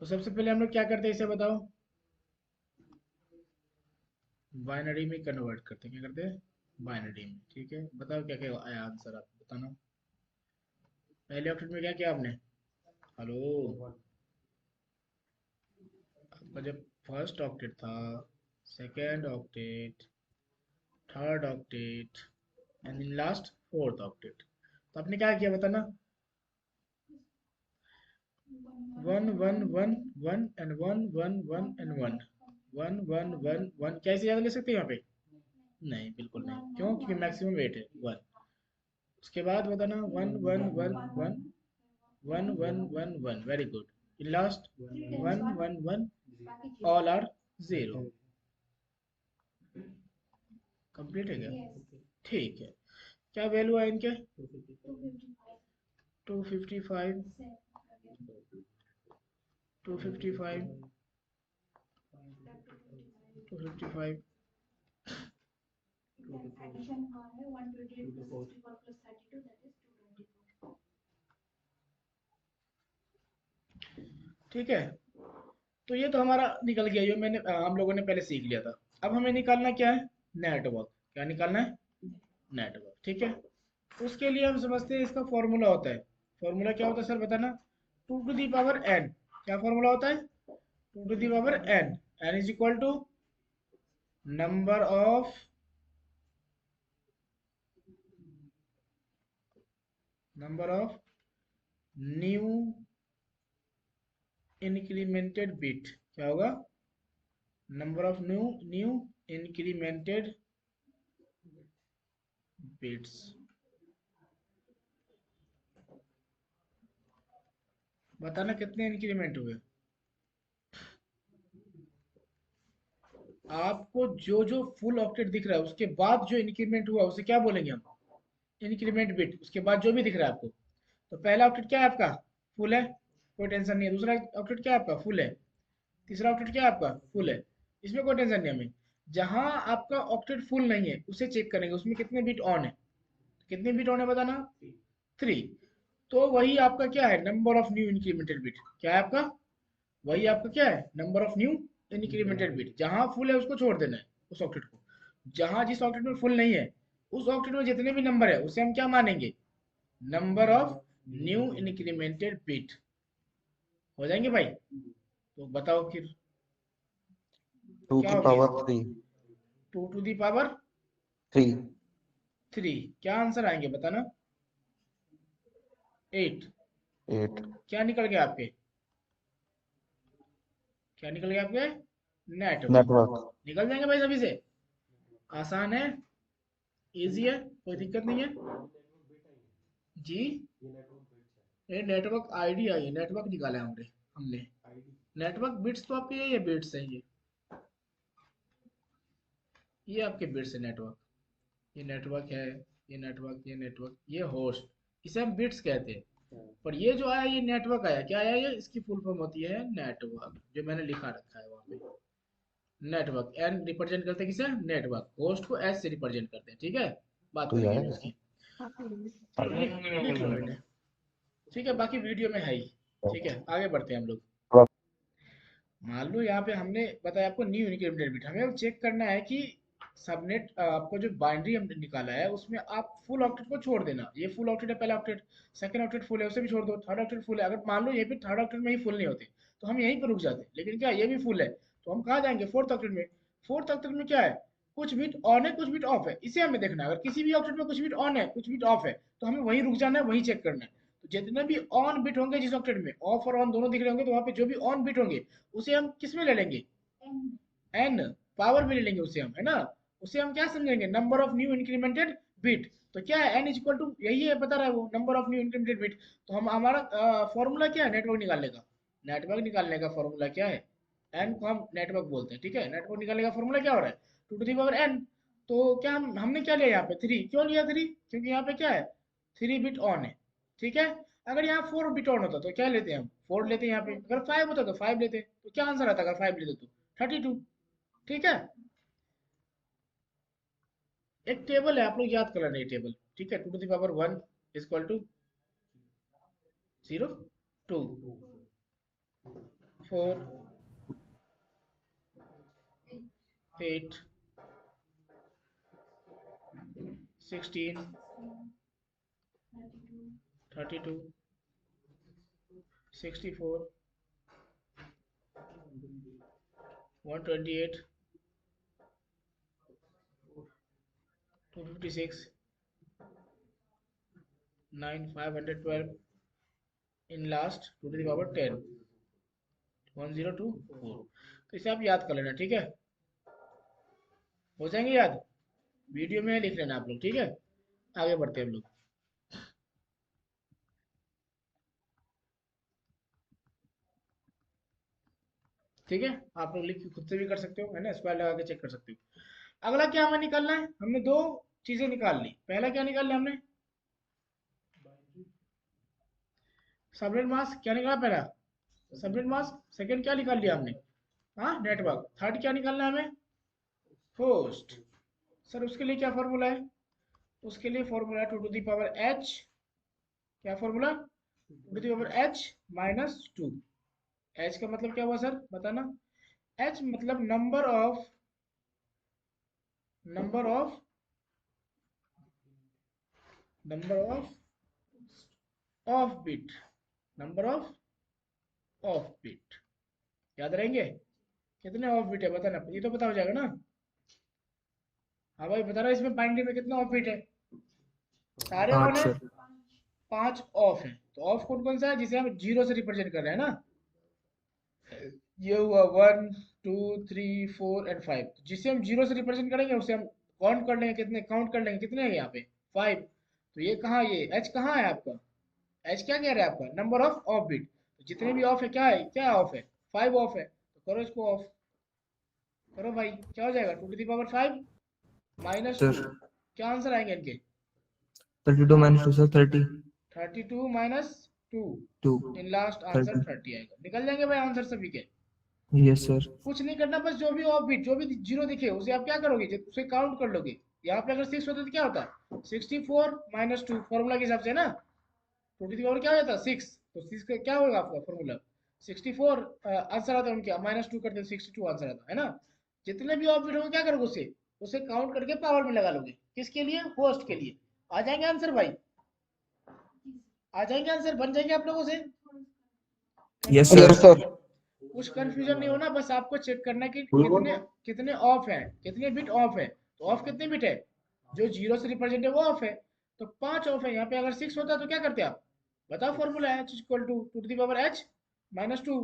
तो सबसे पहले हम लोग क्या करते हैं इसे बताओ, बाइनरी में कन्वर्ट करते हैं। क्या करते हैं, बाइनरी में। ठीक है, बताओ क्या क्या आया आंसर, आप बताना। पहले ऑप्शन में क्या किया आपने, हेलो, आपका जब फर्स्ट ऑक्टेट था, second octet, third octet and in last fourth octet, तो आपने क्या किया बताना, 1 1 1 1 एंड 1 1 1 एंड 1 1 1 1। कैसे याद ले सकते हैं यहाँ पे, नहीं बिल्कुल नहीं, क्यों, क्योंकि मैक्सिमम वेट है 1। उसके बाद बताना 1 1 1 1 1 1 1 very good. In last 1 1 1 all are 0। Complete है क्या, ठीक है। क्या वैल्यू है इनके, 255, 255, 255, ठीक है। तो ये तो हमारा निकल गया, ये मैंने हम लोगों ने पहले सीख लिया था। अब हमें निकालना क्या है, नेटवर्क। क्या निकालना है, नेटवर्क। ठीक है, उसके लिए हम समझते हैं इसका फॉर्मूला होता है। फॉर्मूला क्या होता है सर बताना, 2 टू दी पावर n। क्या फॉर्मूला होता है, 2 to the power n। n is equal to number of new incremented bit. क्या होगा, number of new incremented bits. बताना कितने इंक्रीमेंट हुए, आपको जो जो फुल ऑक्टेट दिख रहा है उसके बाद जो इंक्रीमेंट हुआ उसे क्या बोलेंगे हम, इंक्रीमेंट बिट। उसके बाद जो भी दिख रहा है आपको, तो पहला ऑक्टेट क्या है आपका, फुल है, कोई टेंशन नहीं है। दूसरा ऑक्टेट क्या है आपका, फुल है। तीसरा ऑक्टेट क्या है आपका, फुल है, इसमें कोई टेंशन नहीं हमें। जहां आपका ऑक्टेट फुल नहीं है उसे चेक करेंगे, उसमें कितने बिट ऑन है। कितने बिट ऑन है बताना, 3। तो वही आपका क्या है, number of new incremented bit. क्या है आपका, वही आपका क्या है, number of new incremented bit. जहां फुल है उसको छोड़ देना है, उस ऑक्टेट को। जहां जिस ऑक्टेट में फुल नहीं है, उस ऑक्टेट में जितने भी नंबर है उसे हम क्या मानेंगे, number of new incremented bit. हो जाएंगे भाई, तो बताओ फिर टू क्या की हो गया, पावर 3। 2 to the power 3। 3। क्या आंसर आएंगे बताना, 8। 8। क्या निकल गया आपके, क्या निकल गया आपके, नेटवर्क। नेटवर्क। निकल जाएंगे भाई सभी से, आसान है, इजी है, कोई दिक्कत नहीं है जी। ये नेटवर्क आईडी आई है, नेटवर्क निकाला है हमने हमने नेटवर्क बिट्स तो आपके ये बिट्स है, ये आपके बिट्स है नेटवर्क। ये नेटवर्क है, ये नेटवर्क, ये नेटवर्क, ये होस्ट, इसे हम बिट्स कहते हैं। पर ये जो आया ये नेटवर्क आया, क्या आया ये, इसकी फुल फॉर्म होती है नेटवर्क, जो मैंने लिखा रखा है वहाँ पे। नेटवर्क एन रिप्रेजेंट करते हैं किसे, नेटवर्क। होस्ट को एस से रिप्रेजेंट करते हैं। ठीक है, बात तो ये करेंगे आया अभी कैसे? उसकी, लिख लो बेटे। ठीक है, बाकी वीडियो में है ही। ठीक है, आगे बढ़ते हैं हम लोग। मान लो यहाँ पे हमने बताया आपको न्यू इंक्रीमेंटेड बिट, हमें अब चेक करना है कि सबनेट आपको जो बाइनरी हमने निकाला है उसमें आप फुल ऑक्टेट को छोड़ देना। ये फुल ऑक्टेट है, पहला ऑक्टेट, सेकंड ऑक्टेट फुल है उसे भी छोड़ दो, थर्ड ऑक्टेट फुल है। अगर मान लो ये भी थर्ड ऑक्टेट में ही फुल नहीं होते तो हम यहीं पर रुक जाते, लेकिन क्या ये भी फुल है, तो हम कहाँ जाएंगे, फोर्थ ऑक्टेट में। फोर्थ ऑक्टेट में क्या है, कुछ बिट ऑन है कुछ बिट ऑफ है, इसे हमें देखना है। अगर किसी भी ऑक्टेट में कुछ बिट ऑन है कुछ बिट ऑफ है तो हमें वहीं रुक जाना है, वहीं चेक करना है। तो जितने भी ऑन बिट होंगे जिस ऑक्टेट में, ऑफ और ऑन दोनों दिख रहे होंगे, तो वहाँ पे जो भी ऑन बिट होंगे उसे हम किस में ले लेंगे, एन पावर में ले लेंगे उसे हम, है ना। उसे हम क्या समझेंगे, number of new incremented bit. तो क्या है, एन इज इक्वल टू, यही है बता रहा है वो, number of new incremented bit. तो हम हमारा फॉर्मूला क्या है नेटवर्क निकालने का, नेटवर्क निकालने का फॉर्मूला क्या है, एन को हम नेटवर्क बोलते हैं, ठीक है। नेटवर्क निकालने का फॉर्मूला क्या हो रहा है, two to the power n. तो क्या हमने क्या लिया यहाँ पे, थ्री। क्यों लिया थ्री, क्योंकि यहाँ पे क्या है, थ्री बिट ऑन है, ठीक है। अगर यहाँ फोर बिट ऑन होता तो क्या लेते हैं हम, फोर लेते हैं। यहाँ पे अगर फाइव होता तो फाइव लेते। तो क्या आंसर आता अगर फाइव लेते तो 32, ठीक है। एक टेबल है, आप लोग याद कर लेना ये टेबल, ठीक है। Two to the power one is equal to 0, 2, 4, 8, 16, 32, 64, 128, 256, 9, 512, in last two to the power 10, 1024। तो इसे आप याद कर लेना, ठीक है। हो जाएंगे याद, वीडियो में लिख लेना आप लोग, ठीक है। आगे बढ़ते हैं हम लोग, ठीक है। आप लोग लिख के खुद से भी कर सकते हो, है ना, स्क्वायर लगा के चेक कर सकते हो। अगला क्या हमें निकालना है, हमने दो चीजें निकाल ली। पहला क्या निकाल लिया हमने, सबनेट मास। क्या निकाला पहला, सबनेट मास। सेकंड क्या निकाल लिया हमने, हाँ नेटवर्क। थर्ड क्या निकालना है हमें, होस्ट। सर उसके लिए क्या फॉर्मूला है, उसके लिए formula two to the power H, क्या formula, two to the power H minus two. H का मतलब क्या हुआ सर बताना, एच मतलब number of of bit, number of bit. याद रहेंगे, कितने ऑफ बिट है बताना, ये तो पता हो जाएगा ना। हाँ भाई बता रहा, इसमें बाइनरी में कितना ऑफ बिट है, सारे ऑन आठ है, सर। 5 ऑफ है। तो ऑफ कौन कौन सा है, जिसे हम जीरो से रिप्रेजेंट कर रहे हैं ना। ये हुआ 1, 2, 3, 4 एंड 5। जिसे हम जीरो से रिप्रेजेंट करेंगे उसे हम काउंट कर लेंगे, कितने काउंट कर लेंगे, कितने हैं यहाँ पे 5। तो ये कहाँ, ये एच कहाँ है आपका, एच क्या कह रहा है आपका, नंबर ऑफ बिट। तो जितने भी ऑफ है, क्या है, क्या ऑफ है, 5 ऑफ है। तो करो इसको ऑफ, करो भाई, क्या हो जाएगा, two to the power 5 minus two. Sir क्या आंसर आएंगे इनके, 32 minus 2 sir 30 32 minus 2, 2 in last answer 30 30 आएगा। निकल जाएंगे भाई आंसर सभी के, यस सर। कुछ नहीं करना, बस जो भी ऑफ बिट, जो भी जीरो दिखे उसे आप क्या करोगे, उसे काउंट कर लोगे। यहाँ पे अगर 6 होता तो क्या होता, 64 माइनस 2, फॉर्मूला के हिसाब से ना। टू टू दी पावर क्या हो जाता 6, तो 6 का क्या होगा आपका फॉर्मूला, 64 आंसर आता है उनके, माइनस 2 करते 62 आंसर आता है ना। जितने भी ऑफ बिट होंगे क्या करोगे, उसे उसे काउंट करके पावर में लगा लोगे, किसके लिए, होस्ट के लिए। आ जाएंगे आंसर भाई, आ जाएंगे आंसर, बन जाएंगे आप लोगों से। Yes confusion sir. Yes sir. कुछ कंफ्यूजन नहीं होना, बस आपको चेक करना है कि कितने कितने ऑफ है, कितने बिट ऑफ है। तो ऑफ कितने बिट है, जो जीरो से रिप्रेजेंट है वो ऑफ है। तो 5 ऑफ है। यहाँ पे अगर 6 होता तो क्या करते आप, बताओ formula H equal to to the power H minus two.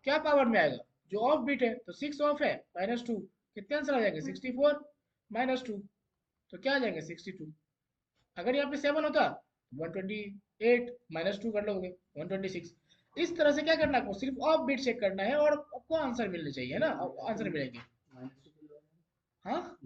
क्या पावर में आएगा, जो ऑफ बिट है, तो 6 ऑफ है माइनस टू, कितने आंसर आ जाएंगे, 64 माइनस टू, तो क्या आ जाएंगे 62। अगर यहाँ पे 7 होता, 128 माइनस टू कर लोगे 126। इस तरह से क्या करना है आपको, सिर्फ ऑफ बिट चेक करना है और आपको आंसर मिलने चाहिए, है ना, आंसर मिलेंगे। हाँ,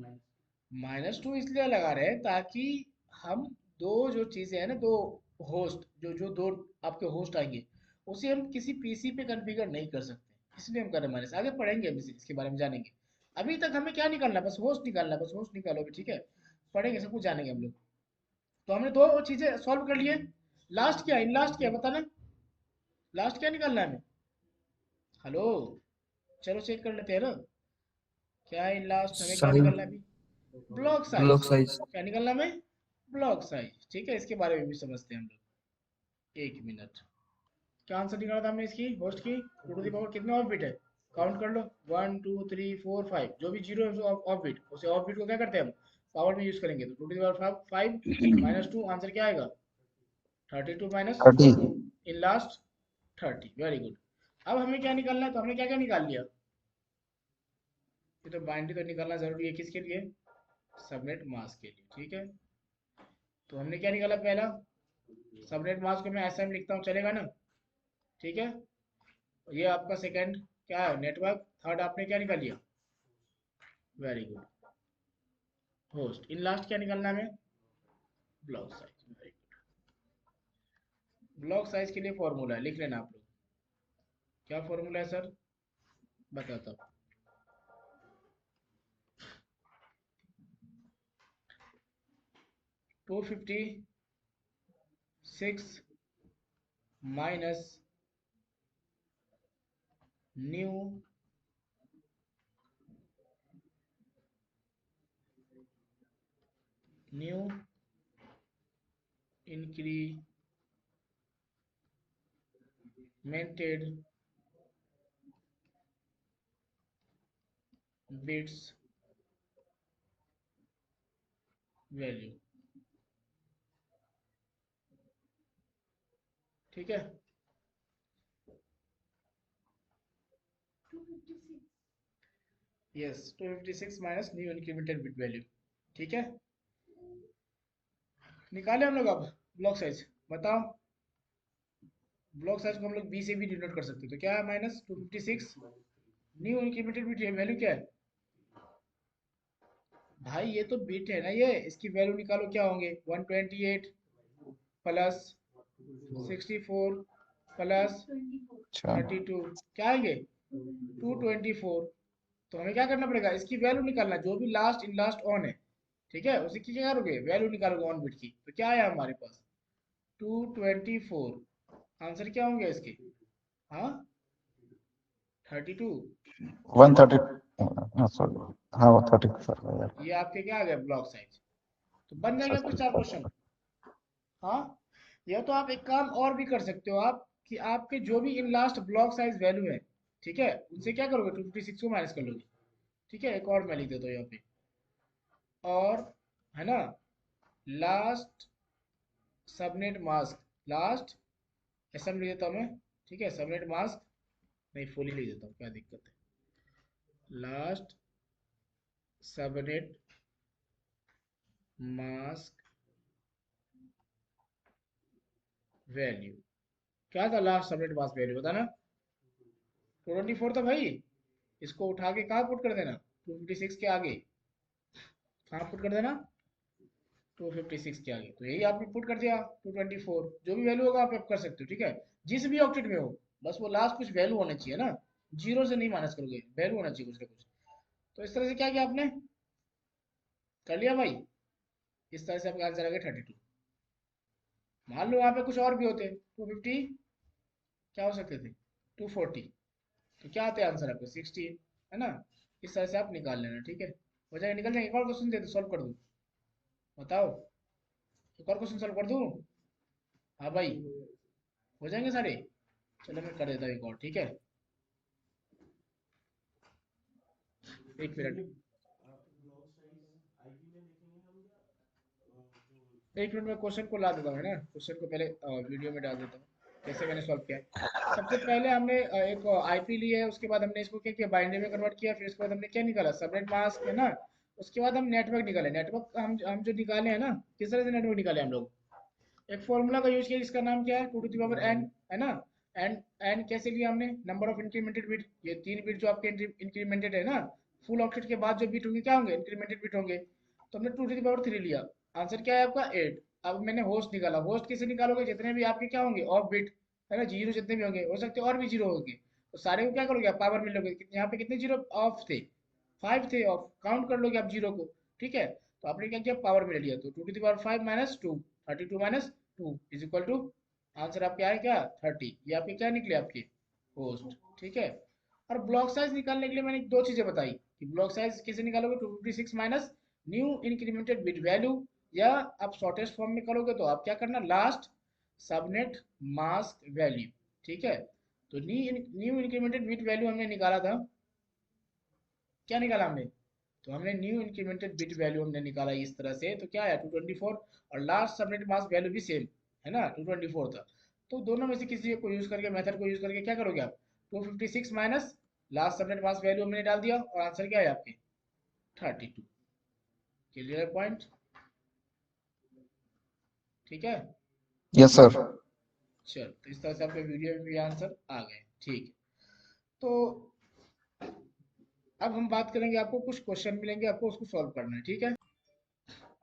माइनस टू इसलिए लगा रहे हैं ताकि हम दो जो चीजें हैं ना, दो होस्ट, जो जो दो आपके होस्ट आएंगे, उसे हम किसी पीसी पे कॉन्फ़िगर नहीं कर सकते, इसलिए हम कर रहे हैं माइनस। आगे पढ़ेंगे हम इसके बारे में जानेंगे। अभी तक हमें क्या निकालना है, बस होस्ट निकालना है, बस होस्ट निकालोगे, ठीक है। पढ़ेंगे, सब कुछ जानेंगे हम लोग। तो हमने दो चीजें सॉल्व कर लिए। लास्ट क्या है, इन लास्ट क्या है बताना, लास्ट क्या निकालना है हमें, हेलो, चलो चेक कर लेते हैं ना। क्या है इन लास्ट, हमें क्या साइज, निकालना है अभी, ब्लॉक ब्लॉक साइज। साइज। क्या निकालना हमें, ब्लॉक साइज, ठीक है। इसके बारे में भी समझते हैं हम लोग, एक मिनट। क्या आंसर निकाला था हमने इसकी, होस्ट की, टू टू द पावर कितने ऑफ बिट है, काउंट कर लो 1 2 3 4 5 जो भी जीरो है ऑफ बिट, उसे ऑफ बिट को क्या करते हैं हम पावर में यूज करेंगे, तो 2 to the power 5 minus 2 answer क्या आएगा 32 minus 30 2 in last 30। Very good. अब हमें क्या निकालना है, तो हमने क्या क्या निकाल लिया, ये तो बाइनरी तो निकालना जरूरी है किसके लिए, सबनेट मास्क के लिए। ठीक है, तो हमने क्या निकाला पहला, सबनेट मास्क को मैं ऐसा में लिखता हूँ चलेगा ना, ठीक है। ये आपका सेकंड क्या है नेटवर्क, थर्ड आपने क्या निकाल लिया, very good host, in last क्या निकालना है हमें, block size. Very good, block size के लिए फॉर्मूला है, लिख लेना आप लोग, क्या फॉर्मूला है सर, बताता हूँ। 256 minus new incremented bits value. ठीक है, yes 256 minus new incremented bit value. ठीक है, निकाले हम लोग अब ब्लॉक साइज, बताओ ब्लॉक साइज को हम लोग बी से भी डिनोट कर सकते हैं, तो क्या है minus 256 new incremented bit value क्या है भाई, ये तो बिट है ना, ये इसकी वैल्यू निकालो क्या होंगे 128 प्लस 64 प्लस अच्छा 32 क्या आएंगे 224। तो हमें क्या करना पड़ेगा, इसकी वैल्यू निकालना, जो भी लास्ट इन लास्ट ऑन है, ठीक है, उसी की क्या करोगे वैल्यू निकालोगे ऑन बिट की, तो क्या आया हमारे पास 224, आंसर क्या होंगे इसके, हाँ 32, 130 सॉरी हाँ 30 ये आपके क्या आ गए ब्लॉक साइज, तो बन जाएंगे आपके 4 क्वेश्चन। हाँ, या तो आप एक काम और भी कर सकते हो आप, कि आपके जो भी in last block size value है, ठीक है, उनसे क्या करोगे 256 को माइनस कर लोगे। ठीक है, एक और मैं लिख देता हूँ यहाँ पे, और है ना लास्ट सबनेट मास्क, लास्ट ऐसा लिख देता हूँ मैं, ठीक है, सबनेट मास्क नहीं फुल ही लिख देता हूँ, क्या दिक्कत है, लास्ट सबनेट मास्क वैल्यू, क्या था लास्ट सबनेट मास्क वैल्यू बताना, 224 था भाई, इसको उठा के कहाँ पुट कर देना 256 के आगे, कहाँ पुट कर देना 256 के आगे, तो यही आपने पुट कर दिया 224, जो भी वैल्यू होगा आप कर सकते हो। ठीक है, जिस भी ऑक्टेट में हो, बस वो लास्ट कुछ वैल्यू होना चाहिए ना, जीरो से नहीं माइनस करोगे, वैल्यू होना चाहिए कुछ ना कुछ। तो इस तरह से क्या किया आपने, कर लिया भाई, इस तरह से आपका आंसर आ गया 32। मान लो वहां पे कुछ और भी होते 250, क्या हो सकते थे 240, तो क्या आते आंसर आपको 60, है ना, इस तरह से आप निकाल लेना। ठीक है, हो जाएगा, निकल जाएगा। एक और क्वेश्चन दे दो, सॉल्व कर दूं, बताओ एक और क्वेश्चन सॉल्व कर दूं, हाँ भाई हो जाएंगे सारे, चलो मैं कर देता हूँ एक और, ठीक है, एक मिनट, एक मिनट में क्वेश्चन को ला देता हूँ, है ना, क्वेश्चन को पहले वीडियो में डाल देता हूँ, कैसे मैंने सॉल्व किया है। सबसे पहले हमने एक आईपी ली है, उसके बाद हमने इसको क्या किया बाइनरी में कन्वर्ट किया, फिर उसके बाद हमने क्या निकाला सबनेट मास्क, है ना, उसके बाद हम नेटवर्क निकाले, नेटवर्क हम जो निकाले हैं ना, किस तरह से नेटवर्क निकाले हम लोग, एक फॉर्मूला का यूज किया जिसका नाम क्या है 2 टू द पावर n, है ना, एन कैसे लिया हमने, नंबर ऑफ इंक्रीमेंटेड बिट, ये 3 बिट जो आपके इंक्रीमेंटेड है ना, फुल ऑक्टेट के बाद जो बिट होंगे क्या होंगे इंक्रीमेंटेड बिट होंगे, तो हमने 2 टू द पावर 3 लिया, आंसर क्या है आपका 8। अब मैंने होस्ट निकाला, होस्ट कैसे निकालोगे, जितने भी आपके क्या होंगे ऑफ बिट, है ना, जीरो जितने भी होंगे, हो सकते हैं और भी जीरो होंगे, तो सारे को क्या करोगे आप पावर में लोगे, यहाँ पे कितने जीरो ऑफ थे 5 थे ऑफ, काउंट कर लोगे आप जीरो को। ठीक है, तो आपने क्या किया पावर में ले लिया, तो 2 to the power 5 minus 2, 32 minus 2 is equal to, answer आपके आए क्या 30, ये आपके क्या निकले आपके होस्ट। ठीक है, और ब्लॉक साइज निकालने के लिए मैंने दो चीजें बताई, कि ब्लॉक साइज कैसे निकालोगे 256 minus new incremented bit value, या आप शॉर्टेस्ट फॉर्म में करोगे तो आप क्या करना लास्ट सबनेट मास्क वैल्यू। ठीक है, तो न्यू इंक्रीमेंटेड बिट वैल्यू हमने निकाला था, क्या निकाला हमने, तो हमने न्यू इंक्रीमेंटेड बिट वैल्यू हमने निकाला इस तरह से, तो क्या है 224 और लास्ट सबनेट मास्क वैल्यू भी सेम है ना 224 था। तो दोनों में से किसी को यूज करके, मेथड को यूज करके क्या करोगे आप, 256 minus last subnet mask value हमने डाल दिया और आंसर क्या है आपके 32। क्लियर पॉइंट, ठीक है। Yes sir. चलो तो इस तरह से आपके वीडियो में भी आंसर आ गए, ठीक है। तो अब हम बात करेंगे, आपको कुछ क्वेश्चन मिलेंगे, आपको उसको सॉल्व करना है, ठीक है।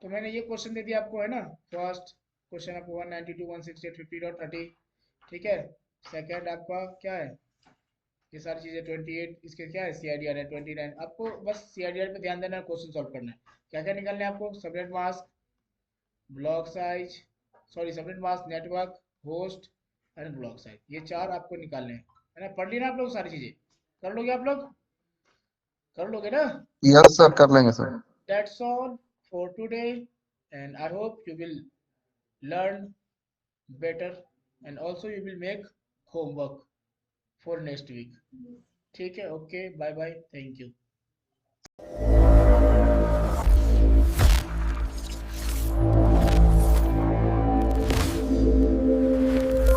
तो मैंने ये क्वेश्चन दे दिया आपको है ना, फर्स्ट क्वेश्चन आपको 192 168 50.30, ठीक है। सेकंड आपका क्या है, ये सारी चीजें 28, इसके क्या है CIDR है 29। आपको बस CIDR पे ध्यान देना है, क्वेश्चन सॉल्व करना है। क्या क्या निकालना है आपको, subnet mask, block size, sorry subnet mask, network, host and block size, ये चार आपको निकालने हैं, है ना। पढ़ ली ना आप लोग सारी चीजें, कर लोगे आप लोग, कर लोगे ना। यस सर, कर लेंगे sir. That's all for today, and I hope you will learn better, and also you will make homework for next week. ठीक है, okay, bye bye, thank you.